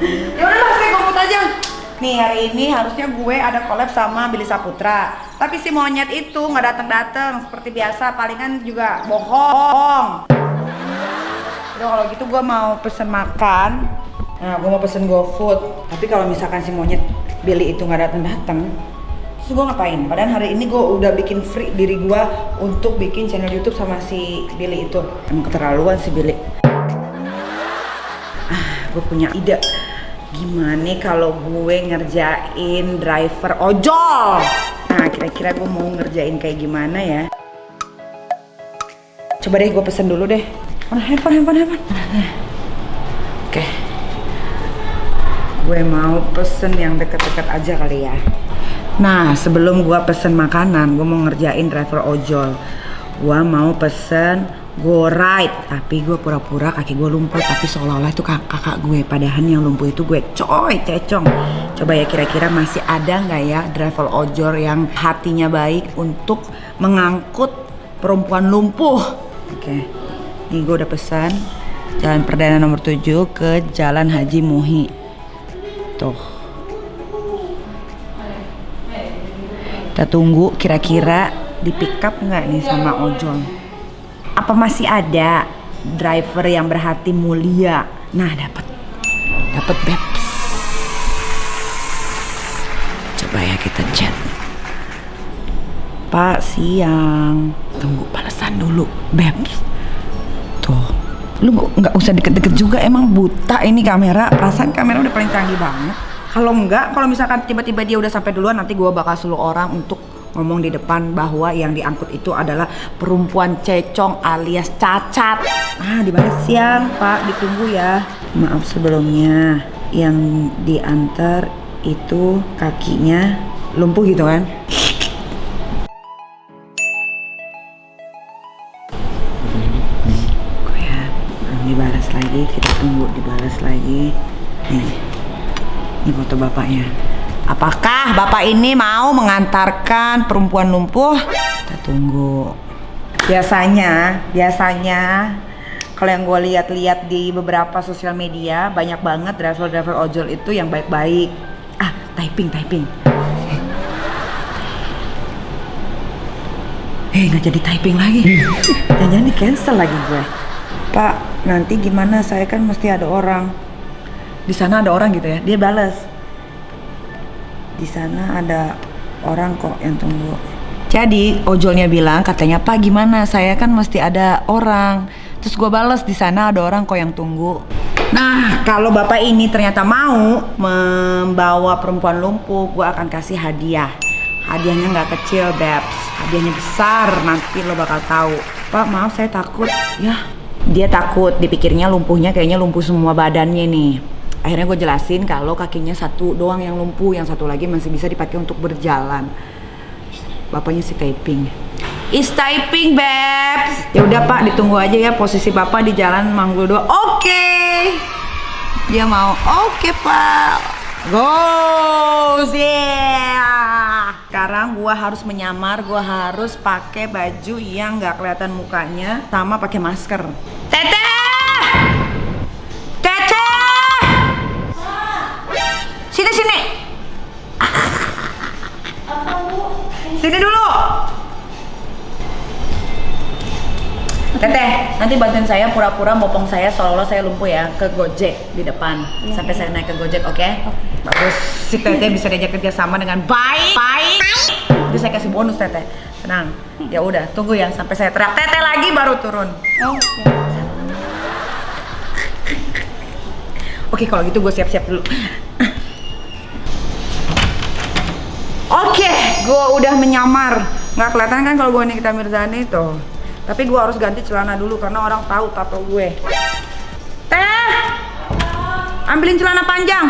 Ya udah saya GoFood aja. Nih hari ini harusnya gue ada collab sama Billy Saputra. Tapi si monyet itu nggak datang-datang seperti biasa, palingan juga bohong. Udah kalau gitu gue mau pesen makan. Nah, gue mau pesen GoFood. Tapi kalau misalkan si monyet Billy itu nggak datang-datang, terus gue ngapain? Padahal hari ini gue udah bikin free diri gue untuk bikin channel YouTube sama si Billy itu. Emang keterlaluan si Billy. Gue punya ide. Gimana kalau gue ngerjain driver ojol? Nah, kira-kira gue mau ngerjain kayak gimana ya? Coba deh gue pesen dulu deh. Handphone. Oke. Gue mau pesen yang deket-deket aja kali ya. Nah, sebelum gue pesen makanan, gue mau ngerjain driver ojol. Gue mau pesen go ride, tapi gue pura-pura kaki gue lumpuh, tapi seolah-olah itu kakak gue, padahal yang lumpuh itu gue cecong. Coba ya kira-kira masih ada nggak ya driver ojol yang hatinya baik untuk mengangkut perempuan lumpuh. Oke, ini gue udah pesan Jalan Perdana nomor 7 ke Jalan Haji Muhi. Tuh, kita tunggu kira-kira di pick up nggak nih sama ojol. Apa masih ada driver yang berhati mulia? Nah, dapat Babs. Coba ya kita chat. Pak, siang. Tunggu balasan dulu, Babs. Tuh, lu nggak usah deket-deket juga. Emang buta ini kamera. Perasaan kamera udah paling canggih banget. Kalau misalkan tiba-tiba dia udah sampai duluan, nanti gua bakal suruh orang untuk ngomong di depan bahwa yang diangkut itu adalah perempuan cecong alias cacat. Dibalas siang, Pak, ditunggu ya. Maaf sebelumnya, yang diantar itu kakinya lumpuh gitu kan? Ya, dibalas lagi, kita tunggu dibalas lagi. Nih, ini foto bapaknya. Apakah bapak ini mau mengantarkan perempuan lumpuh? Kita tunggu. Biasanya kalau yang gue lihat-lihat di beberapa sosial media, banyak banget driver ojol itu yang baik-baik. Typing. Nggak jadi typing lagi. Jangan-jangan di cancel lagi gue. Pak, nanti gimana? Saya kan mesti ada orang. Di sana ada orang gitu ya? Dia balas. Di sana ada orang kok yang tunggu. Jadi ojolnya bilang katanya, Pak gimana, saya kan mesti ada orang. Terus gue bales, di sana ada orang kok yang tunggu. Nah, kalau bapak ini ternyata mau membawa perempuan lumpuh, gue akan kasih hadiah. Hadiahnya nggak kecil, Babs. Hadiahnya besar, nanti lo bakal tahu. Pak maaf saya takut. Ya, dia takut, dipikirnya lumpuhnya kayaknya lumpuh semua badannya nih. Akhirnya gue jelasin kalau kakinya satu doang yang lumpuh, yang satu lagi masih bisa dipakai untuk berjalan. Bapaknya si typing. Is typing, Babs. Ya udah Pak, ditunggu aja ya, posisi Bapak di Jalan Manggul 2. Oke. Dia mau. Oke, Pak. Go, yeah. Sekarang gua harus menyamar, gua harus pakai baju yang nggak kelihatan mukanya sama pakai masker. Teteh! Sini. Sini dulu. Teteh, nanti bantuin saya pura-pura mopong saya seolah-olah saya lumpuh ya ke Gojek di depan. Sampai saya naik ke Gojek, oke? Bagus. Si Teteh bisa diajak kerja sama dengan baik. Itu saya kasih bonus, Teteh. Tenang. Ya udah, tunggu ya sampai saya teriak Teteh lagi baru turun. Oke, kalau gitu gue siap-siap dulu. Oke, gue udah menyamar. Nggak kelihatan kan kalau gue Nikita Mirzani tuh. Tapi gue harus ganti celana dulu karena orang tahu tato gue. Teh, ambilin celana panjang.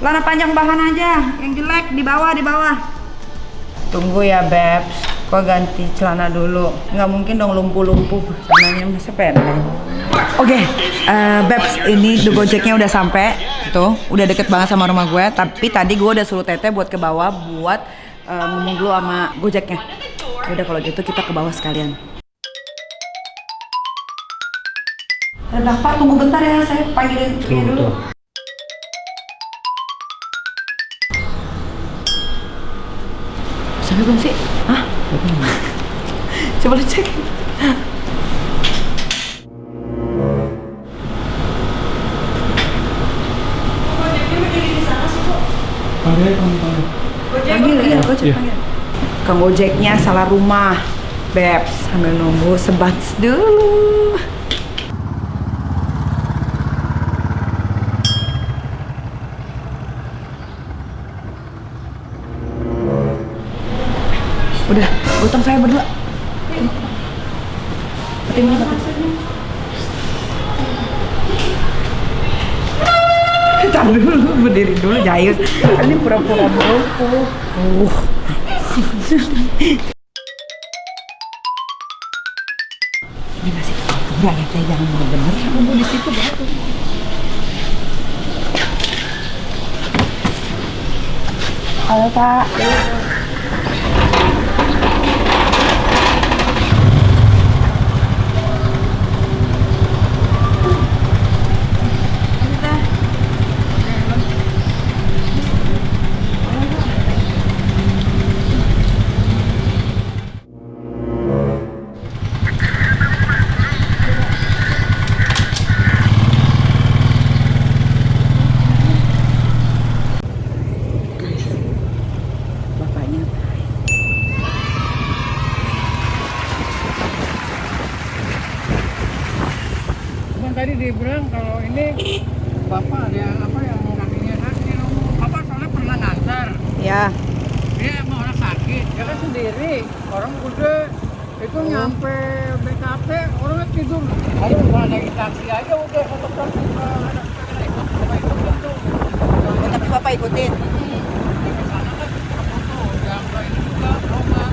Celana panjang bahan aja, yang jelek di bawah. Tunggu ya, Babs. Gue ganti celana dulu. Nggak mungkin dong lumpuh-lumpuh. Celananya masih pendek. Oke, Babs, ini The Gojeknya udah sampai. Tuh, udah deket banget sama rumah gue. Tapi tadi gue udah suruh Teteh buat ke bawah buat ngomong dulu sama Gojeknya. Udah kalau gitu kita ke bawah sekalian. Udah Pak, tunggu bentar ya, saya panggilin ini dulu. Sampai belum sih? Hah? Coba lu cek. Panggil, iya, Gojek panggil. Kang Gojeknya salah rumah. Bebs, sambil nunggu sebats dulu. Udah, utang saya berdua. Terima kasih. Tahan dulu, berdiri dulu Jayus. Ini pura-pura lumpuh. Ini masih pura ya, jangan bener-bener lumpuh di situ baru. Halo Pak. Tadi dibilang kalau ini bapak ada apa yang kakinya sakit. Bapak soalnya pernah ngantar. Ya. Dia emang orang sakit. Dia kan sendiri. Orang udah itu nyampe BKP orangnya tidur. Ayo gua naik taksi aja udah satu taksi ke anak ikut bapak ikutin tuh. Tapi Bapak ikutin. Di sana kan foto yang ini juga rombak.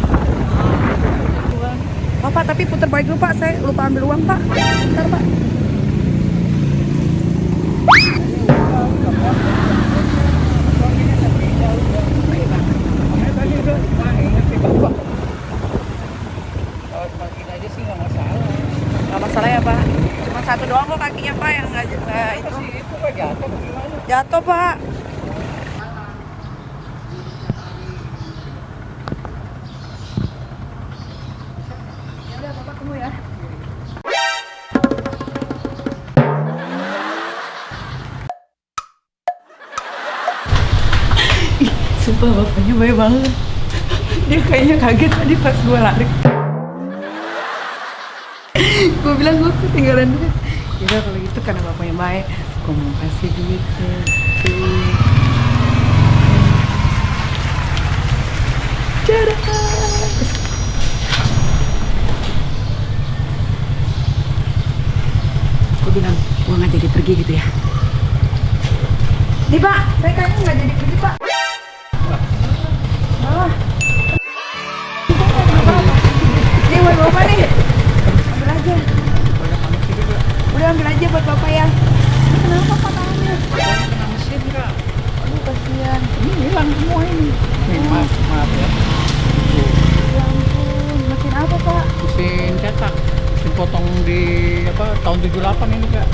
Bapak tapi putar balik dulu Pak, saya lupa ambil uang Pak. Bentar Pak. Nggak masalah ya Pak. Cuma satu doang kok kakinya Pak yang nggak itu. Itu Pak jatuh gimana? Jatuh Pak. Ya udah Bapak tunggu ya. Ih, sumpah bapaknya baik banget. Dia kayaknya kaget tadi pas gue lari. Gue bilang gue ketinggalan duit. Yaudah kalau gitu karena bapaknya baik, gue mau kasih duit tuh. Dadah. Gue bilang gue nggak jadi pergi gitu ya. Nih Pak, saya kayaknya nggak jadi pergi Pak. Malah. Ini buat Bapak nih. Ambil aja. Udah ambil aja buat Bapak ya. Kenapa Pak tangannya? Kena mesin Kak. Aduh kasihan. Ini hilang semua ini. Maaf ya. Ya ampun, mesin apa Pak? Mesin cetak. Mesin potong di apa tahun 78 ini Kak.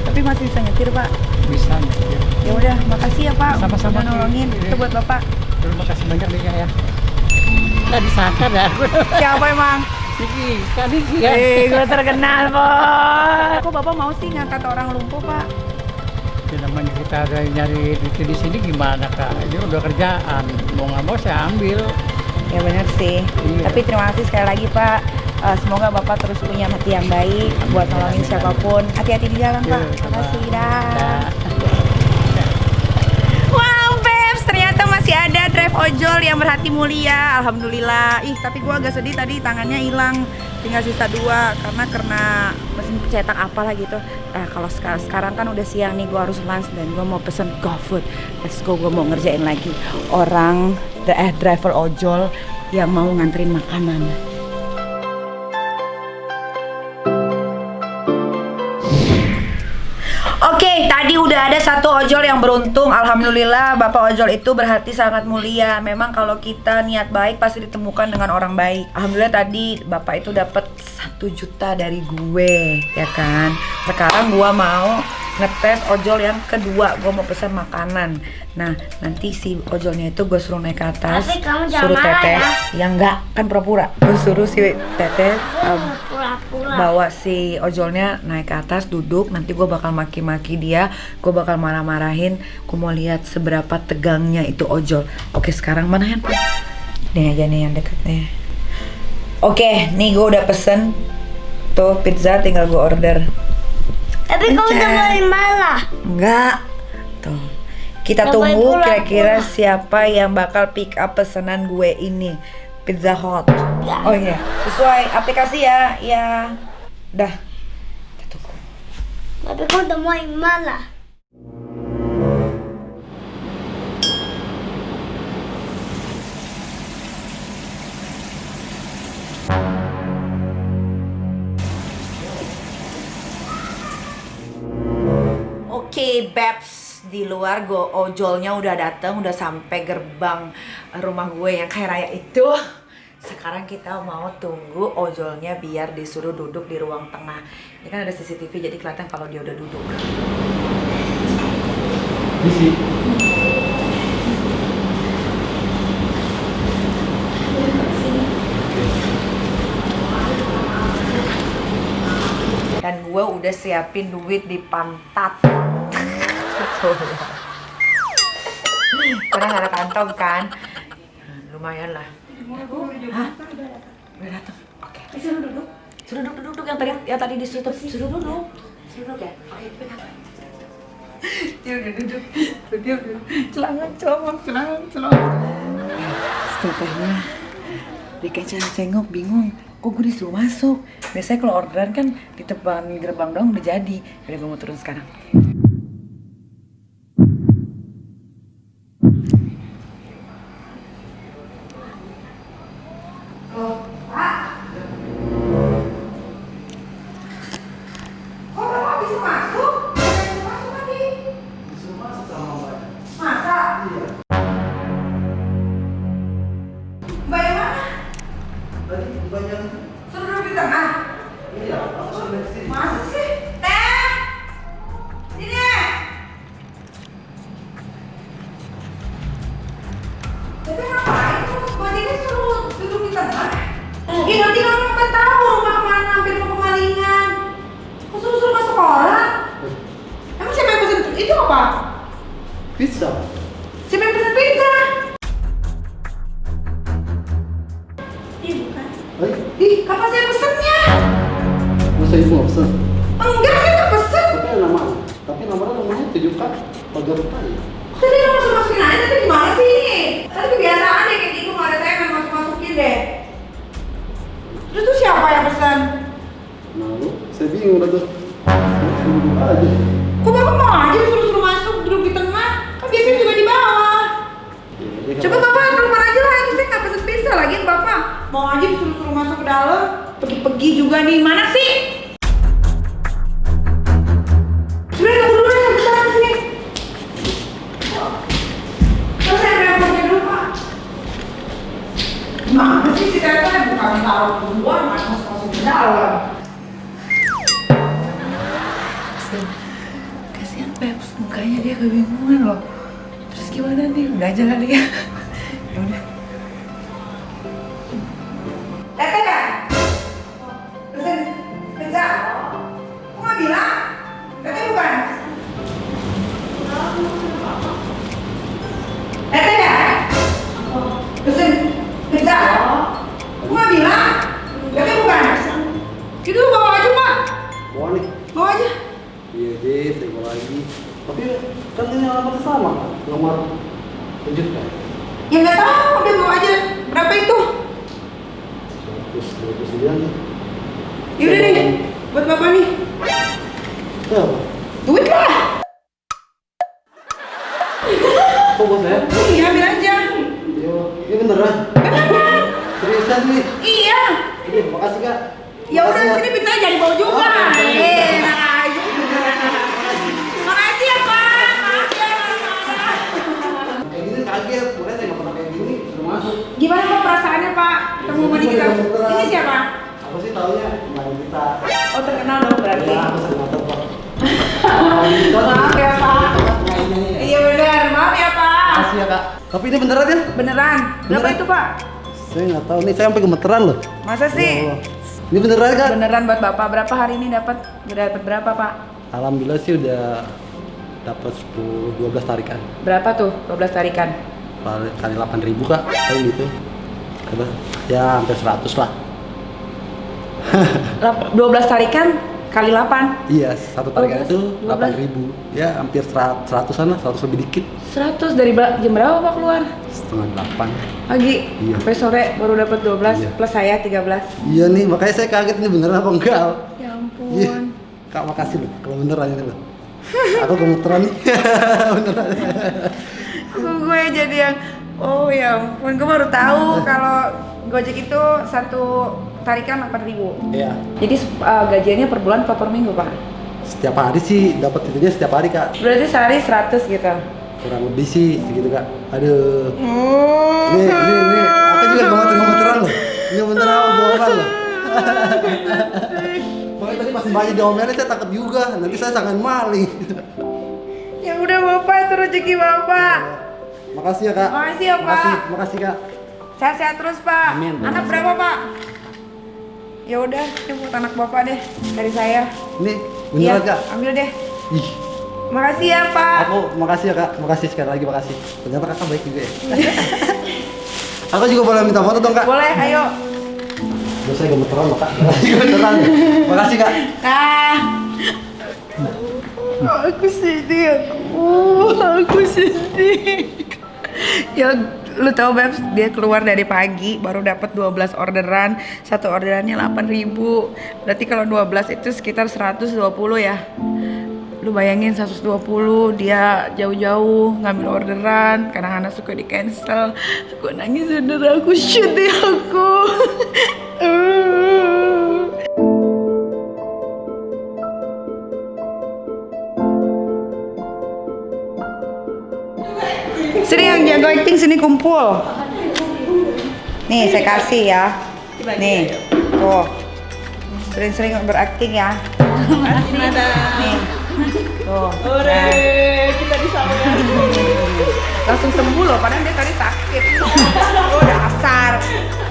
Tapi masih bisa nyetir Pak. Bisa ya. Ya udah, makasih ya Pak. Sama-sama, udah nolongin. Ki. Itu buat Bapak. Terima kasih banyak nih Kak ya. Nggak disangka dah. Siapa emang? Niki, Kak Niki ya. Gue terkenal Pak. Kok Bapak mau sih ngangkat orang lumpuh Pak? Ya, namanya kita ada nyari duit di sini gimana Kak? Ini udah kerjaan. Mau nggak mau saya ambil. Ya benar sih. Iya. Tapi terima kasih sekali lagi Pak. Semoga Bapak terus punya hati yang baik buat nolongin siapapun. Hati-hati di jalan Pak. Iya, Terima kasih. Dah. Dah. Wow, Peps, ternyata masih ada drive ojol yang berhati mulia. Alhamdulillah. Ih, tapi gua agak sedih tadi tangannya hilang. Tinggal sisa 2 karena mesin cetak apalah gitu. Kalau sekarang kan udah siang nih, gua harus lunch dan gua mau pesen GoFood. Let's go, gua mau ngerjain lagi orang driver ojol yang mau nganterin makanan. Oke, tadi udah ada satu ojol yang beruntung. Alhamdulillah, Bapak ojol itu berhati sangat mulia. Memang kalau kita niat baik pasti ditemukan dengan orang baik. Alhamdulillah tadi Bapak itu dapat 1 juta dari gue, ya kan. Sekarang gue mau ngetes ojol yang kedua, gue mau pesan makanan. Nah, nanti si ojolnya itu gue suruh naik ke atas, Tapi kamu jangan suruh marah Teteh, ya. yang enggak kan pura-pura. Gue suruh si Teteh Pura-pura. bawa si ojolnya naik ke atas, duduk. Nanti gue bakal maki-maki dia, gue bakal marah-marahin. Gue mau lihat seberapa tegangnya itu ojol. Oke, sekarang mana handphone? Nih aja nih yang dekatnya. Oke, nih gue udah pesen. Tuh pizza tinggal gue order. Tapi kamu jangan malah. Enggak. Tuh. Kita Nggak boleh tunggu pura-pura. kira-kira siapa yang bakal pick up pesanan gue ini. Pizza Hut. Ya. Oh iya, sesuai aplikasi ya. Ya. Dah. Kita tunggu. Tapi kamu udah mau malah. Oke, Babs, di luar ojolnya udah datang, udah sampai gerbang rumah gue yang kaya raya itu. Sekarang kita mau tunggu ojolnya biar disuruh duduk di ruang tengah. Ini kan ada CCTV jadi kelihatan kalau dia udah duduk. Misi. Dan gue udah siapin duit di pantat. Karena gak ada kantong kan. Lumayan lah. Hah? Udah datang. Oke. Suruh duduk. Suruh duduk yang tadi disuruh duduk. Suruh duduk ya. Oke, pegang. Dia udah duduk. Dia udah celana colong. Tetehnya dikeceng cengok bingung. Kok gue disuruh masuk? Biasanya kalau orderan kan di depan gerbang dong udah jadi. Udah gue mau turun sekarang. Suruh duduk di tengah. Iya, aku sudah di sini. Masa sih? Teh! Sini! Teteh ngapain? Gue jadi suruh duduk di tengah. Ih, nanti kamu kan tahu rumah kemana hampir ke Pengalingan. Kok suruh masuk orang? Emang siapa yang pesen itu apa? Pizza. Siapa yang pesen pizza? Ih, kapan saya pesennya? Masa ibu nggak pesen? Enggak, saya nggak pesen. Tapi ada nama. Tapi namanya 7 kan. Pagar Raya. Tadi kamu masukin aja, tapi gimana sih ini? Tadi kebiasaan deh kayak gitu, nggak ada saya yang masukin deh. Terus tuh siapa yang pesan? Nah, lu, saya bingung udah tuh. Duduk aja. Kok bapak mau aja suruh masuk, duduk di tengah? Kan biasanya juga di bawah. Ya, Coba bapak keluar aja lagi, saya nggak pesen pizza lagi, bapak mau aja disuruh masuk ke dalam. Pergi-pergi juga nih, mana sih? Sudah tunggu dulu ya, bentar sini. Terus saya repotnya dulu pak. Gimana sih si Teteh? Bukan taruh keluar, masuk ke dalam. Kasihan Peps, mukanya dia kebingungan loh. Terus gimana nih? Udah aja kali ya. Ya udah. Teteh kan? Pesen pizza. Kok nggak bilang? Teteh bukan? Teteh ya? Pesen pizza. Kok nggak bilang? Teteh bukan? Itu bawa aja pak. Bawa nih. Bawa aja. Iya deh, saya bawa lagi. Tapi kan ini alamatnya sama kan? Nomor 7 kan? Ya nggak tahu, udah bawa aja. Berapa itu? 129. Yaudah deh, buat bapak nih. Itu apa? Duit lah. Kok buat saya? Iya, ambil aja. Iya, ini beneran? Beneran. Seriusan nih? Iya. Ini, makasih kak. Ya udah Makasih, sini pizzanya jadi bawa juga. Oh, iya. Enak aja. Makasih ya Pak. Gimana Pak perasaannya Pak? Ketemu sama kita. Ini siapa? Aku sih taunya main kita. Oh terkenal dong berarti. Ya, aku sering nonton Pak. Maaf ya Pak. Iya benar, maaf ya Pak. Makasih ya Kak. Tapi ini beneran ya? Beneran. Berapa Beneran? itu Pak? Saya nggak tahu nih, saya sampai gemeteran loh. Masa sih? Ya Allah. Ini beneran Kak? Beneran buat Bapak. Berapa hari ini dapat? Udah dapat berapa Pak? Alhamdulillah sih udah dapat 12 tarikan. Berapa tuh 12 tarikan? Kali 8.000 Kak, kayak gitu. Coba, ya hampir 100 lah. 12 tarikan kali 8. Iya, satu tarikan 12, itu 12. 8.000. Ya hampir 100-an lah, 100 lebih dikit. 100 dari jam berapa Pak keluar? Setengah 8. Pagi. Iya. Sampai sore baru dapat 12 Iya. plus saya 13. Iya nih, makanya saya kaget ini beneran apa enggak. Ya ampun. Iya. Kak, makasih loh kalau beneran ini loh. Aku gemeteran nih. Beneran. Gue jadi yang oh ya ampun, gue baru tahu kalau Gojek itu satu tarikan 8.000. Iya. Jadi gajiannya per bulan apa per minggu Pak? Setiap hari sih dapat itunya setiap hari Kak. Berarti sehari 100 gitu. Kurang lebih sih segitu Kak. Aduh. Oh. Nih, aku juga gemeteran loh. Ini beneran aku bohongan loh. Pokoknya tadi pas banyak diomelin saya takut juga. Nanti saya sangat maling. Ya udah Bapak, itu rezeki Bapak. Makasih ya Kak. Makasih ya, Pak. Makasih Kak. Sehat-sehat terus Pak. Amin. Anak berapa Pak? Ya udah, ini buat anak Bapak deh dari saya. Ini beneran Iya, Kak. ambil deh. Ih, Makasih ya Pak. aku makasih ya Kak. Makasih sekali lagi makasih. Ternyata Kakak baik juga ya. Aku juga boleh minta foto dong Kak. Boleh, ayo. Udah saya gemeteran loh Kak. Gemeteran. Makasih Kak. Kak. Aku sedih, aku sedih. Ya, lu tahu Babs, dia keluar dari pagi baru dapat 12 orderan. Satu orderannya 8.000. Berarti kalau 12 itu sekitar 120 ya. Lu bayangin 120, dia jauh-jauh ngambil orderan, kadang-kadang suka di cancel. Aku nangis saudara, aku sedih aku. Sini yang jago acting sini kumpul. Nih saya kasih ya. Nih, tuh. Sering-sering berakting ya. Nih. Tuh. Nah. Kita disambung. Langsung sembuh loh, padahal dia tadi sakit. Oh dasar.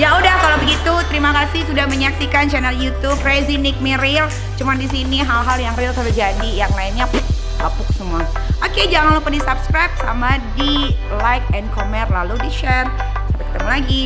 Ya udah kalau begitu, terima kasih sudah menyaksikan channel YouTube Crazy Nick Me Real. Cuman di sini hal-hal yang real terjadi, yang lainnya kapuk semua. Oke, jangan lupa di subscribe sama di like and comment lalu di share. Sampai ketemu lagi.